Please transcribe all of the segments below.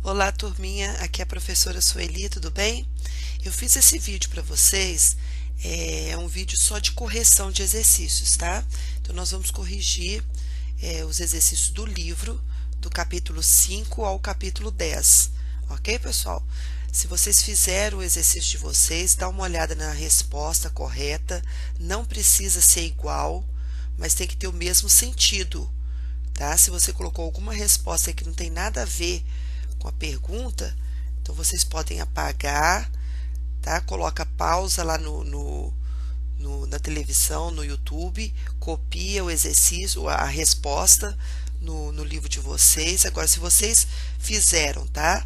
Olá, turminha, aqui é a professora Sueli, tudo bem? Eu fiz esse vídeo para vocês, é um vídeo só de correção de exercícios, tá? Então nós vamos corrigir os exercícios do livro, do capítulo 5 ao capítulo 10, ok, pessoal? Se vocês fizeram o exercício de vocês, dá uma olhada na resposta correta, não precisa ser igual, mas tem que ter o mesmo sentido, tá? Se você colocou alguma resposta que não tem nada a ver com a pergunta, então vocês podem apagar, tá? Coloca pausa lá na televisão, no YouTube, copia o exercício, a resposta no livro de vocês. Agora, se vocês fizeram, tá?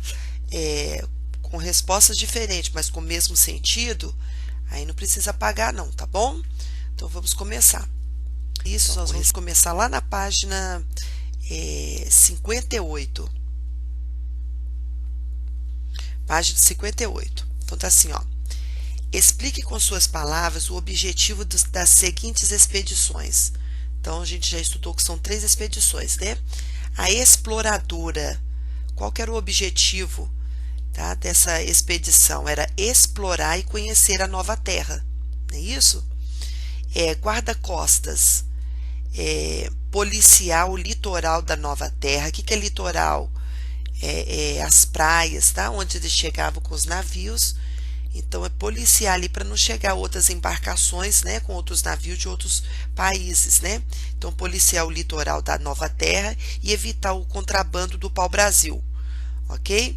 Com respostas diferentes, mas com o mesmo sentido, aí não precisa apagar não, tá bom? Então vamos começar. Isso, nós vamos começar lá na página 58. Página 58. Então tá assim, ó. Explique com suas palavras o objetivo das seguintes expedições. Então a gente já estudou que são 3 expedições, né? A exploradora, qual que era o objetivo, tá, dessa expedição? Era explorar e conhecer a nova terra, não é isso? Guarda-costas, policiar o litoral da nova terra. O que é litoral? As praias, tá? Onde eles chegavam com os navios. Então, é policiar ali para não chegar outras embarcações, né? Com outros navios de outros países, né? Então, policiar o litoral da nova terra e evitar o contrabando do pau-brasil, ok?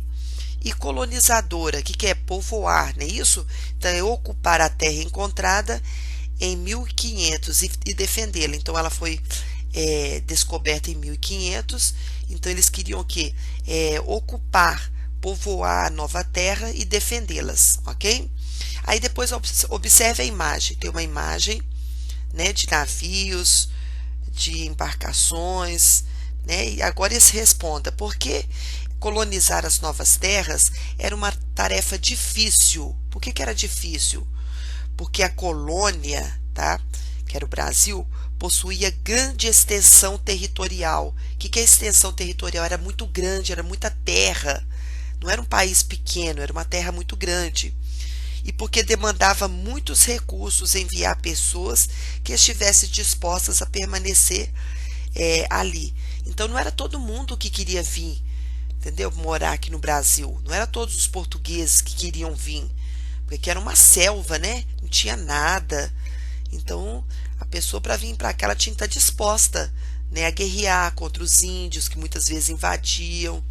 E colonizadora, que é povoar, não é isso? Então, é ocupar a terra encontrada em 1500 e defendê-la. Então, ela foi descoberta em 1500. Então, eles queriam o quê? Ocupar, povoar a nova terra e defendê-las, ok? Aí depois observe a imagem. Tem uma imagem, né, de navios, de embarcações, né? E agora eles responda, por que colonizar as novas terras era uma tarefa difícil? Por que era difícil? Porque a colônia, tá, que era o Brasil, possuía grande extensão territorial. O que é extensão territorial? Era muito grande, era muita terra. Não era um país pequeno, era uma terra muito grande. E porque demandava muitos recursos enviar pessoas que estivessem dispostas a permanecer ali. Então não era todo mundo que queria vir, entendeu? Morar aqui no Brasil. Não era todos os portugueses que queriam vir, porque era uma selva, né? Não tinha nada. Então, a pessoa para vir para cá, ela tinha que estar disposta, né, a guerrear contra os índios, que muitas vezes invadiam,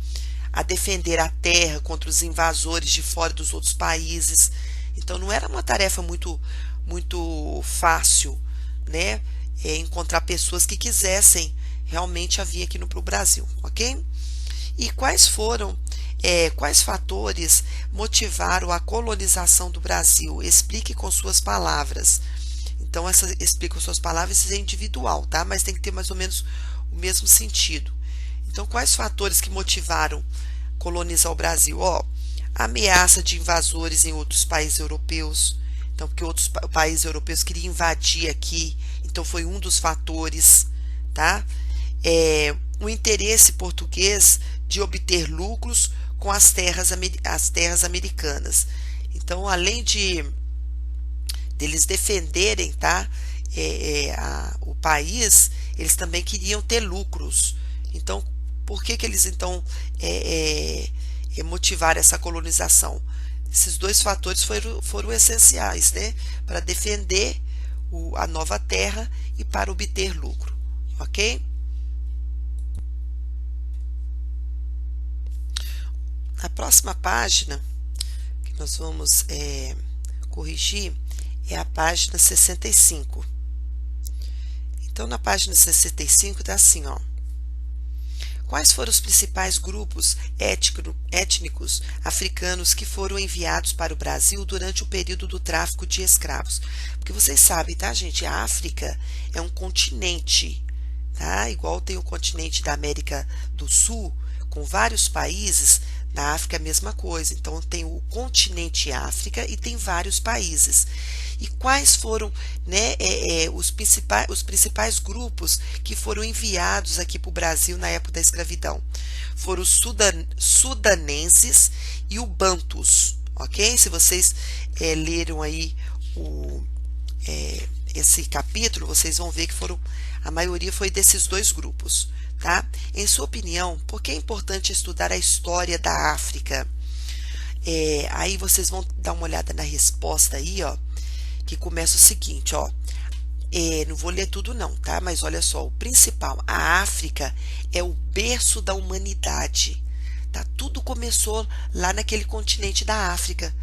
a defender a terra contra os invasores de fora dos outros países. Então, não era uma tarefa muito fácil, né, encontrar pessoas que quisessem realmente vir aqui no Brasil, ok? E quais fatores motivaram a colonização do Brasil? Explique com suas palavras. Então, explica com suas palavras, isso é individual, tá? Mas tem que ter mais ou menos o mesmo sentido. Então, quais fatores que motivaram colonizar o Brasil? Ameaça de invasores em outros países europeus. Então, porque outros países europeus queriam invadir aqui. Então, foi um dos fatores, tá? O interesse português de obter lucros com as terras americanas. Então, além deles defenderem, tá, o país, eles também queriam ter lucros. Então, por que eles então motivaram essa colonização? Esses 2 fatores foram essenciais, né, para defender a nova terra e para obter lucro, ok? A próxima página que nós vamos corrigir é a página 65. Então, na página 65 está assim, ó. Quais foram os principais grupos étnicos africanos que foram enviados para o Brasil durante o período do tráfico de escravos? Porque vocês sabem, tá, gente? A África é um continente, tá? Igual tem o continente da América do Sul, com vários países, na África é a mesma coisa. Então tem o continente África e tem vários países. E quais foram, né, os principais grupos que foram enviados aqui para o Brasil na época da escravidão? Foram os sudanenses e o bantus, ok? Se vocês leram aí esse capítulo, vocês vão ver que a maioria foi desses dois grupos, tá? Em sua opinião, por que é importante estudar a história da África? Aí vocês vão dar uma olhada na resposta aí, ó, que começa o seguinte, ó. Não vou ler tudo não, tá? Mas olha só, o principal, a África é o berço da humanidade, tá? Tudo começou lá naquele continente da África,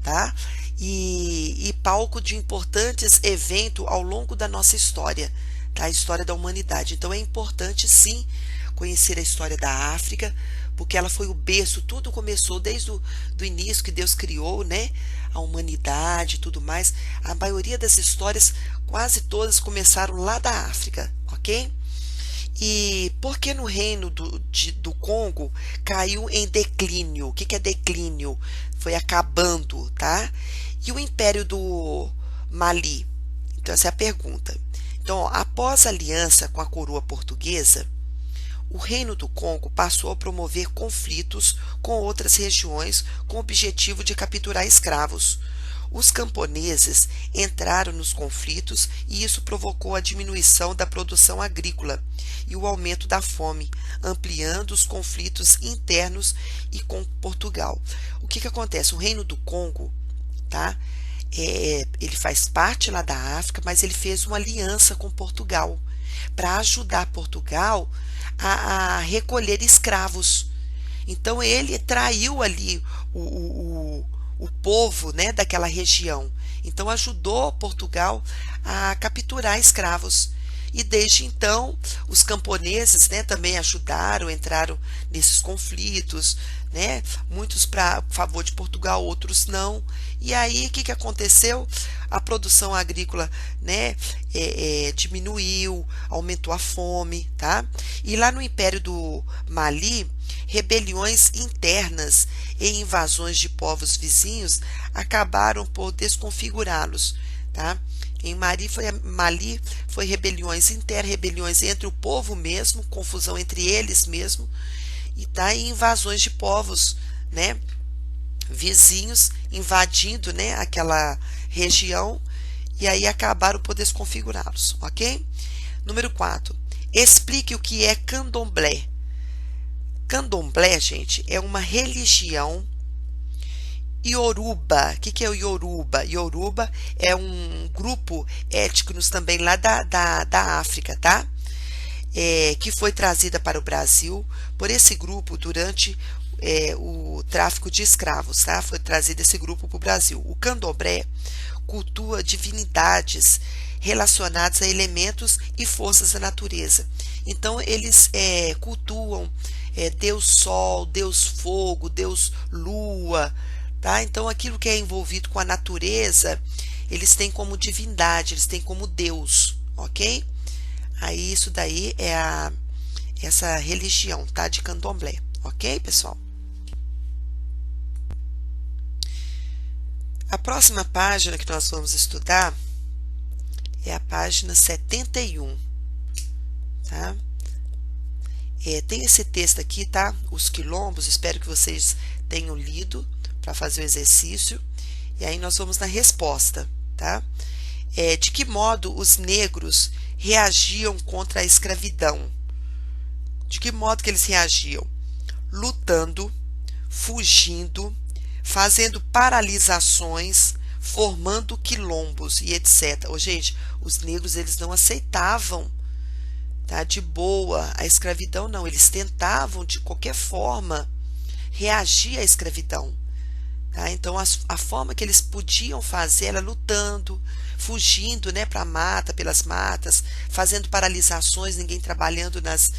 tá? E palco de importantes eventos ao longo da nossa história, tá? A história da humanidade. Então é importante sim conhecer a história da África, porque ela foi o berço, tudo começou desde o do início que Deus criou, né? A humanidade e tudo mais. A maioria das histórias, quase todas, começaram lá da África, ok? E por que no reino do Congo caiu em declínio? O que é declínio? Foi acabando, tá? E o Império do Mali? Então, essa é a pergunta. Então, ó, após a aliança com a coroa portuguesa, o Reino do Congo passou a promover conflitos com outras regiões com o objetivo de capturar escravos. Os camponeses entraram nos conflitos e isso provocou a diminuição da produção agrícola e o aumento da fome, ampliando os conflitos internos e com Portugal. O que acontece? O Reino do Congo, tá? Ele faz parte lá da África, mas ele fez uma aliança com Portugal para ajudar Portugal a recolher escravos. Então ele traiu ali o povo, né, daquela região. Então ajudou Portugal a capturar escravos. E desde então os camponeses, né, também ajudaram, entraram nesses conflitos, né, muitos para favor de Portugal, outros não. E aí o que aconteceu? A produção agrícola, né, diminuiu, aumentou a fome, tá? E lá no Império do Mali, rebeliões internas e invasões de povos vizinhos acabaram por desconfigurá-los, tá? Em Mali foi rebeliões internas, rebeliões entre o povo mesmo, confusão entre eles mesmo, e tá, e invasões de povos, né, vizinhos invadindo, né, aquela região, e aí acabaram por desconfigurá-los, ok? Número 4. Explique o que é candomblé. Candomblé, gente, é uma religião Yoruba. O que é o Yoruba? Yoruba é um grupo étnico também lá da África, tá? Que foi trazida para o Brasil por esse grupo durante o tráfico de escravos, tá? Foi trazido esse grupo para o Brasil. O candomblé cultua divindades relacionadas a elementos e forças da natureza. Então, eles cultuam Deus Sol, Deus Fogo, Deus Lua, tá? Então, aquilo que é envolvido com a natureza, eles têm como divindade, eles têm como Deus, ok? Aí, isso daí é essa religião, tá? De candomblé, ok, pessoal? A próxima página que nós vamos estudar é a página 71, tá? Tem esse texto aqui, tá? Os quilombos, espero que vocês tenham lido para fazer o exercício. E aí nós vamos na resposta, tá? De que modo os negros reagiam contra a escravidão? De que modo que eles reagiam? Lutando, fugindo, fazendo paralisações, formando quilombos e etc. Gente, os negros eles não aceitavam, tá, de boa a escravidão, não. Eles tentavam de qualquer forma reagir à escravidão, tá? Então a forma que eles podiam fazer era lutando, fugindo, né, para a mata, pelas matas, fazendo paralisações, ninguém trabalhando nas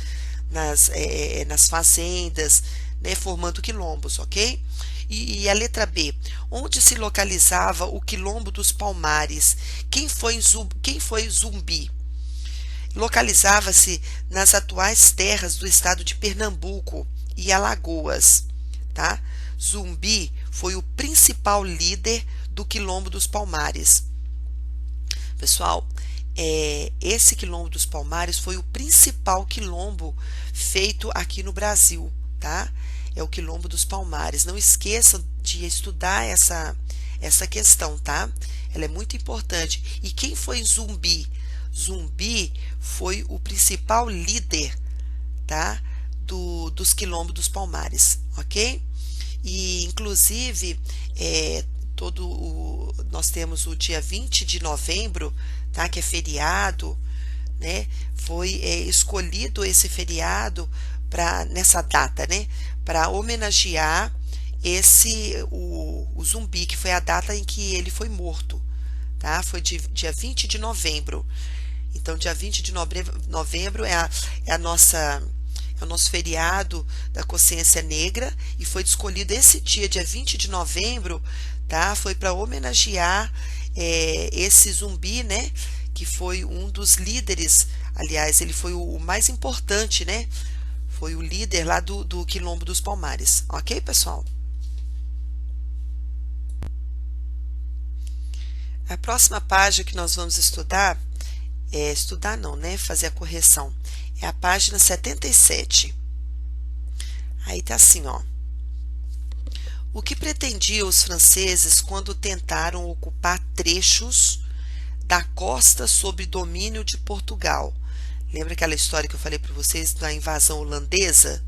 fazendas, né, formando quilombos, ok? E a letra B, onde se localizava o quilombo dos Palmares? Quem foi Zumbi? localizava-se nas atuais terras do estado de Pernambuco e Alagoas, tá? Zumbi foi o principal líder do Quilombo dos Palmares. Pessoal, esse Quilombo dos Palmares foi o principal quilombo feito aqui no Brasil, tá? É o Quilombo dos Palmares. Não esqueçam de estudar essa questão, tá? Ela é muito importante. E quem foi Zumbi? Zumbi foi o principal líder, tá? Dos Quilombos dos Palmares, ok? E, inclusive, nós temos o dia 20 de novembro, tá? Que é feriado, né? Foi escolhido esse feriado nessa data, né? Para homenagear o Zumbi, que foi a data em que ele foi morto, tá? Foi dia 20 de novembro. Então, dia 20 de novembro é o nosso feriado da consciência negra, e foi escolhido esse dia 20 de novembro, tá? Foi para homenagear esse Zumbi, né? Que foi um dos líderes, aliás, ele foi o mais importante, né? Foi o líder lá do Quilombo dos Palmares, ok, pessoal? A próxima página que nós vamos estudar, estudar não, né? Fazer a correção, é a página 77. Aí tá assim, ó. O que pretendiam os franceses quando tentaram ocupar trechos da costa sob domínio de Portugal? Lembra aquela história que eu falei para vocês da invasão holandesa?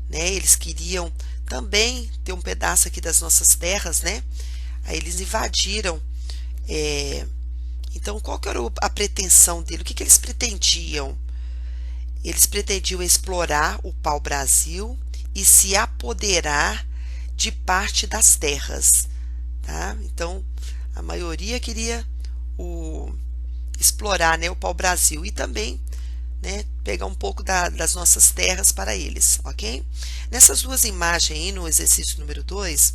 Né? Eles queriam também ter um pedaço aqui das nossas terras, né? Aí eles invadiram. Então, qual que era a pretensão dele? O que eles pretendiam? Eles pretendiam explorar o pau-brasil e se apoderar de parte das terras, tá? Então, a maioria queria explorar, né, o pau-brasil e também, né, pegar um pouco das nossas terras para eles, ok? Nessas duas imagens aí, no exercício número 2,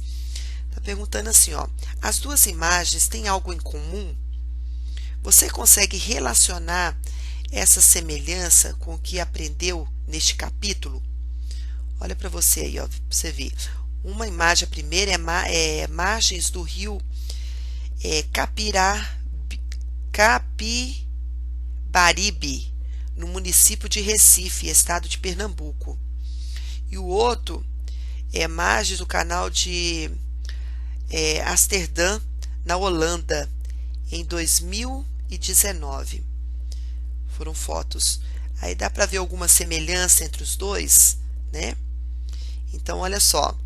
tá perguntando assim, ó, as duas imagens têm algo em comum? Você consegue relacionar essa semelhança com o que aprendeu neste capítulo? Olha para você aí, ó, você vê. Uma imagem, a primeira é margens do rio Capibaribe, no município de Recife, estado de Pernambuco. E o outro é margens do canal de Amsterdã, na Holanda, em 2019. Foram fotos. Aí dá para ver alguma semelhança entre os dois, né? Então, olha só.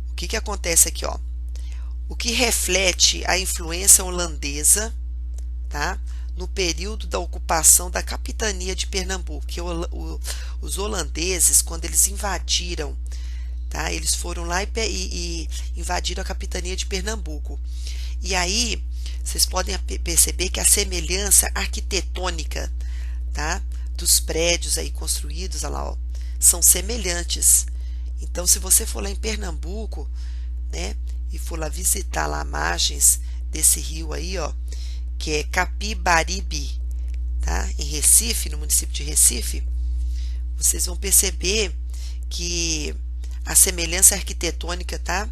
O que acontece aqui, ó? O que reflete a influência holandesa, tá? No período da ocupação da capitania de Pernambuco, que os holandeses, quando eles invadiram, tá? Eles foram lá e invadiram a capitania de Pernambuco. E aí, vocês podem perceber que a semelhança arquitetônica, tá? Dos prédios aí construídos, olha lá, ó, são semelhantes. Então, se você for lá em Pernambuco, né, e for lá visitar lá margens desse rio aí, ó, que é Capibaribe, tá? Em Recife, no município de Recife, vocês vão perceber que a semelhança arquitetônica, tá?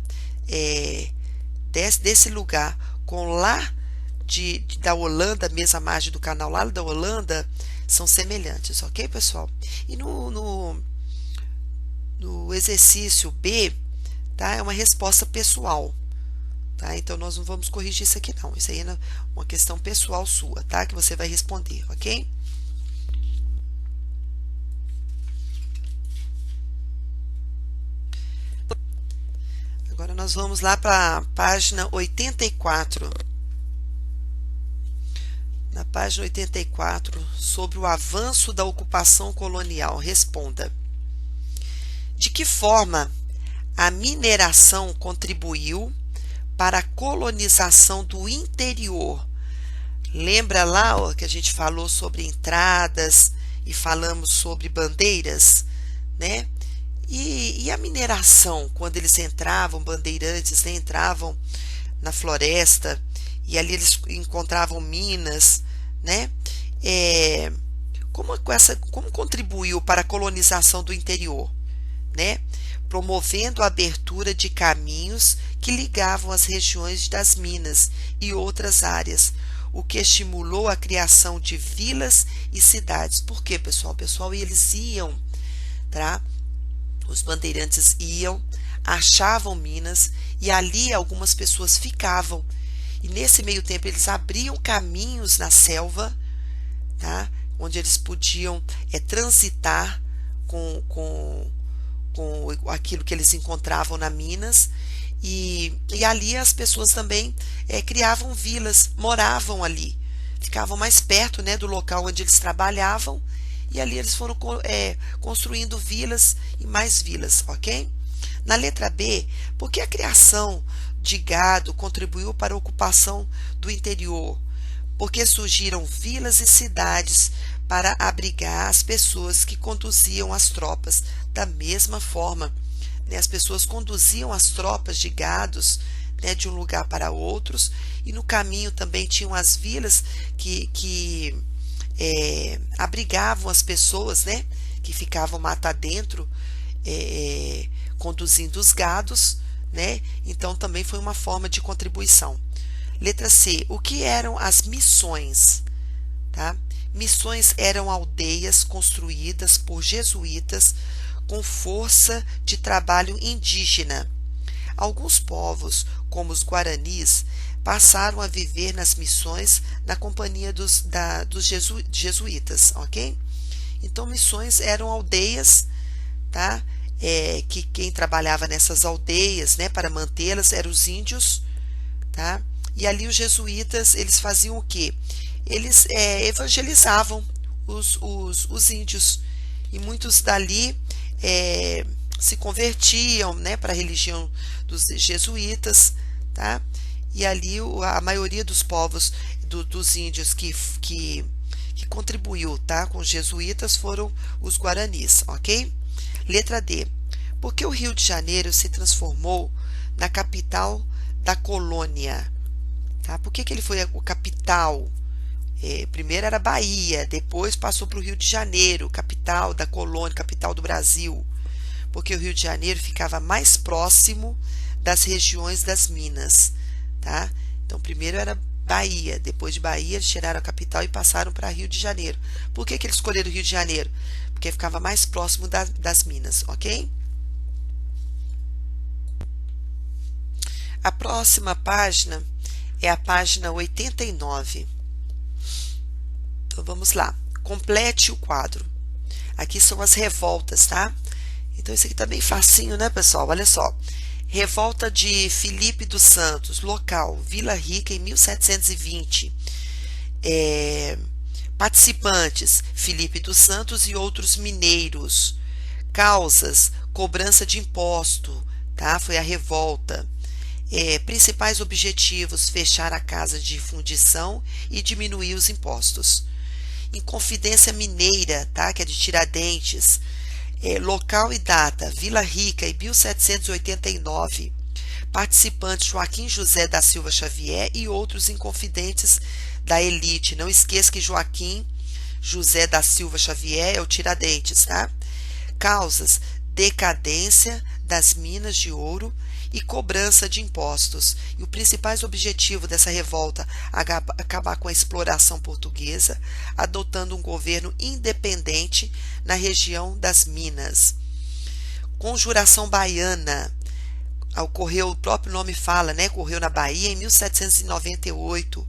Desse lugar com lá da Holanda, mesmo a margem do canal lá da Holanda, são semelhantes, ok, pessoal? E no exercício B, tá? É uma resposta pessoal, tá? Então, nós não vamos corrigir isso aqui, não. Isso aí é uma questão pessoal sua, tá? Que você vai responder, ok? Agora, nós vamos lá para a página 84. Na página 84, sobre o avanço da ocupação colonial, responda. De que forma a mineração contribuiu para a colonização do interior? Lembra lá, ó, que a gente falou sobre entradas e falamos sobre bandeiras, né? E a mineração, quando eles entravam, bandeirantes, né, entravam na floresta e ali eles encontravam minas, né? é, como contribuiu para a colonização do interior, né? Promovendo a abertura de caminhos que ligavam as regiões das minas e outras áreas, o que estimulou a criação de vilas e cidades. Por quê, pessoal? Pessoal, eles iam, tá? Os bandeirantes iam, achavam minas e ali algumas pessoas ficavam. E nesse meio tempo eles abriam caminhos na selva, tá? Onde eles podiam transitar com aquilo que eles encontravam na Minas. E ali as pessoas também criavam vilas, moravam ali, ficavam mais perto, né, do local onde eles trabalhavam, e ali eles foram construindo vilas e mais vilas, ok? Na letra B, por que a criação de gado contribuiu para a ocupação do interior? Porque surgiram vilas e cidades para abrigar as pessoas que conduziam as tropas. Da mesma forma, né, as pessoas conduziam as tropas de gados, né, de um lugar para outros, e no caminho também tinham as vilas que abrigavam as pessoas, né, que ficavam mata dentro, conduzindo os gados, né? Então também foi uma forma de contribuição. Letra C. O que eram as missões? Tá? Missões eram aldeias construídas por jesuítas com força de trabalho indígena. Alguns povos, como os guaranis, passaram a viver nas missões na companhia dos jesuítas, ok? Então, missões eram aldeias, tá? Que quem trabalhava nessas aldeias, né, para mantê-las, eram os índios, tá? E ali os jesuítas, eles faziam o quê? Eles evangelizavam os índios, e muitos dali se convertiam, né, para a religião dos jesuítas, tá? E ali a maioria dos povos dos índios que contribuiu, tá, com os jesuítas foram os guaranis, ok? Letra D. Por que o Rio de Janeiro se transformou na capital da colônia? Tá? Por que ele foi a capital? Primeiro era Bahia, depois passou para o Rio de Janeiro, capital da colônia, capital do Brasil. Porque o Rio de Janeiro ficava mais próximo das regiões das minas. Tá? Então, primeiro era Bahia, depois de Bahia eles tiraram a capital e passaram para Rio de Janeiro. Por que eles escolheram o Rio de Janeiro? Porque ficava mais próximo das minas, ok? A próxima página é a página 89. Então vamos lá. Complete o quadro. Aqui são as revoltas, tá? Então isso aqui tá bem facinho, né, pessoal? Olha só. Revolta de Filipe dos Santos, local, Vila Rica, em 1720. Participantes, Filipe dos Santos e outros mineiros. Causas, cobrança de imposto, tá? Foi a revolta. Principais objetivos, fechar a casa de fundição e diminuir os impostos. Inconfidência Mineira, tá? Que é de Tiradentes. Local e data, Vila Rica, em 1789. Participantes, Joaquim José da Silva Xavier e outros inconfidentes da elite. Não esqueça que Joaquim José da Silva Xavier é o Tiradentes, tá? Causas, decadência das minas de ouro e cobrança de impostos. E o principal objetivo dessa revolta acabar com a exploração portuguesa, adotando um governo independente na região das minas. Conjuração Baiana. Ocorreu, o próprio nome fala, né? Ocorreu na Bahia em 1798.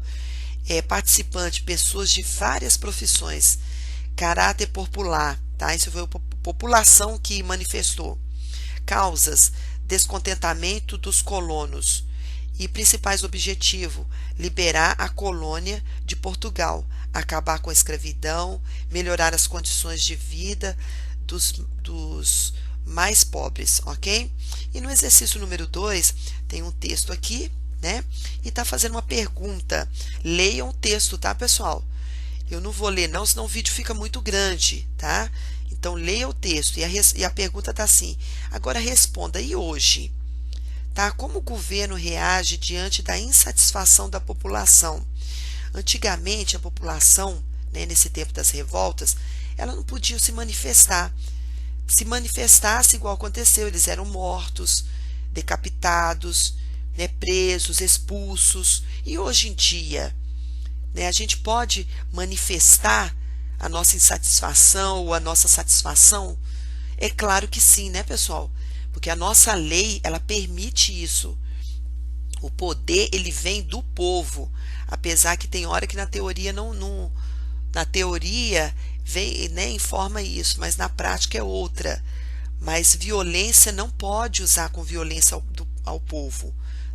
Participante, pessoas de várias profissões. Caráter popular, tá? Isso foi a população que manifestou. Causas, descontentamento dos colonos. E principais objetivos, liberar a colônia de Portugal, acabar com a escravidão, melhorar as condições de vida dos mais pobres, ok? E no exercício número 2, tem um texto aqui, né? E tá fazendo uma pergunta. Leiam o texto, tá, pessoal? Eu não vou ler não, senão o vídeo fica muito grande, tá? Então, leia o texto e a pergunta tá assim. Agora responda, e hoje? Tá? Como o governo reage diante da insatisfação da população? Antigamente, a população, né, nesse tempo das revoltas, ela não podia se manifestar. Se manifestasse igual aconteceu, eles eram mortos, decapitados, né, presos, expulsos. E hoje em dia, né, a gente pode manifestar a nossa insatisfação ou a nossa satisfação? É claro que sim, né, pessoal? Porque a nossa lei, ela permite isso. O poder, ele vem do povo, apesar que tem hora que na teoria na teoria vem, né, informa isso, mas na prática é outra. Mas violência não pode usar com violência ao povo,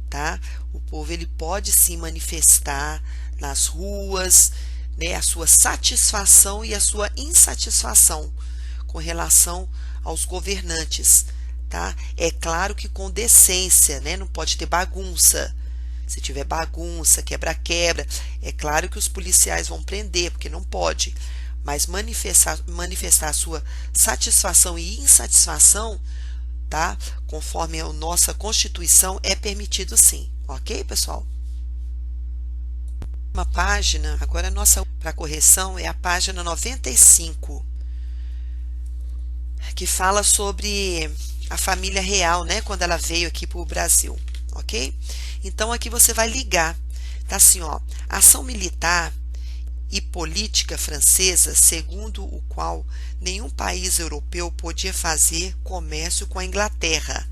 tá? O povo, ele pode sim manifestar nas ruas, né, a sua satisfação e a sua insatisfação com relação aos governantes, tá? É claro que com decência, né? Não pode ter bagunça. Se tiver bagunça, quebra-quebra, é claro que os policiais vão prender, porque não pode. Mas manifestar a sua satisfação e insatisfação, tá? Conforme a nossa Constituição, é permitido sim. Ok, pessoal? Uma página, agora a nossa para correção é a página 95, que fala sobre a família real, né, quando ela veio aqui para o Brasil, ok? Então aqui você vai ligar, tá assim, ó, ação militar e política francesa, segundo o qual nenhum país europeu podia fazer comércio com a Inglaterra,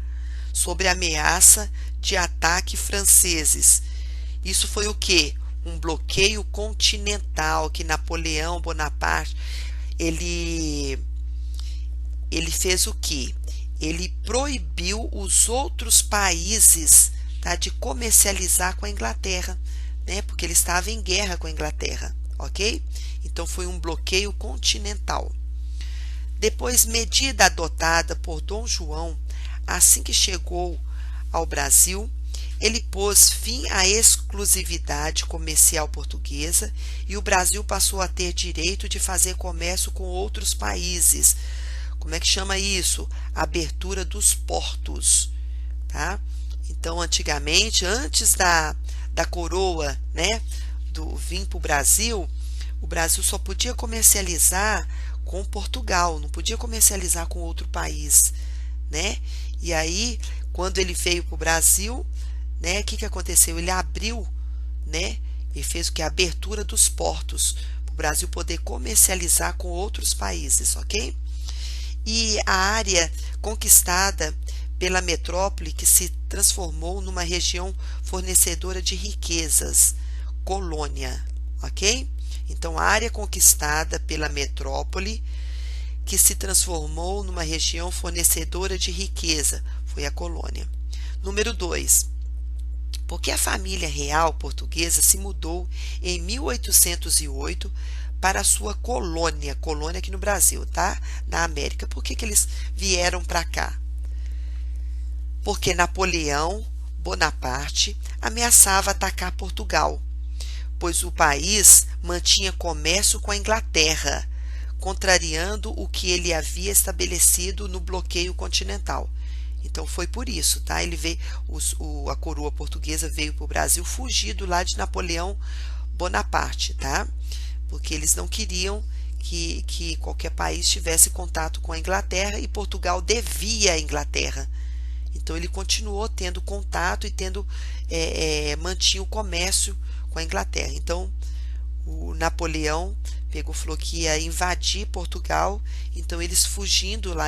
sobre a ameaça de ataque franceses. Isso foi o quê? Um bloqueio continental que Napoleão Bonaparte, ele fez o quê? Ele proibiu os outros países, tá, de comercializar com a Inglaterra, né, porque ele estava em guerra com a Inglaterra, ok? Então foi um bloqueio continental. Depois, medida adotada por Dom João, assim que chegou ao Brasil, ele pôs fim à exclusividade comercial portuguesa e o Brasil passou a ter direito de fazer comércio com outros países. Como é que chama isso? Abertura dos portos, tá? Então, antigamente, antes da coroa, né, do vir para o Brasil só podia comercializar com Portugal, não podia comercializar com outro país, né? E aí, quando ele veio para o Brasil, né, o que aconteceu? Ele abriu, né, e fez o que? A abertura dos portos, para o Brasil poder comercializar com outros países, ok? E a área conquistada pela metrópole que se transformou numa região fornecedora de riquezas, colônia, ok? Então, a área conquistada pela metrópole que se transformou numa região fornecedora de riqueza, foi a colônia. Número 2. Porque a família real portuguesa se mudou em 1808 para a sua colônia aqui no Brasil, tá? Na América. Por que eles vieram para cá? Porque Napoleão Bonaparte ameaçava atacar Portugal, pois o país mantinha comércio com a Inglaterra, contrariando o que ele havia estabelecido no bloqueio continental. Então foi por isso, tá? Ele veio, a coroa portuguesa veio para o Brasil fugido lá de Napoleão Bonaparte, tá? Porque eles não queriam que qualquer país tivesse contato com a Inglaterra e Portugal devia à Inglaterra. Então ele continuou tendo contato e mantinha o comércio com a Inglaterra. Então o Napoleão falou que ia invadir Portugal, então eles fugindo lá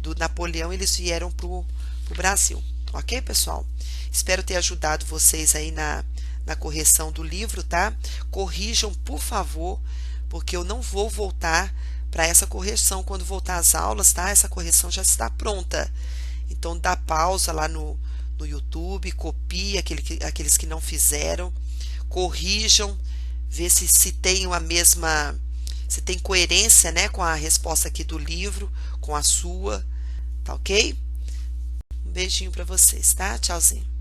do Napoleão, eles vieram para o Brasil. Ok, pessoal? Espero ter ajudado vocês aí na correção do livro, tá? Corrijam, por favor, porque eu não vou voltar para essa correção quando voltar às aulas, tá? Essa correção já está pronta. Então, dá pausa lá no YouTube, copia aqueles que não fizeram, corrijam, vê se tem se tem coerência, né, com a resposta aqui do livro, com a sua, tá ok? Um beijinho para vocês, tá? Tchauzinho.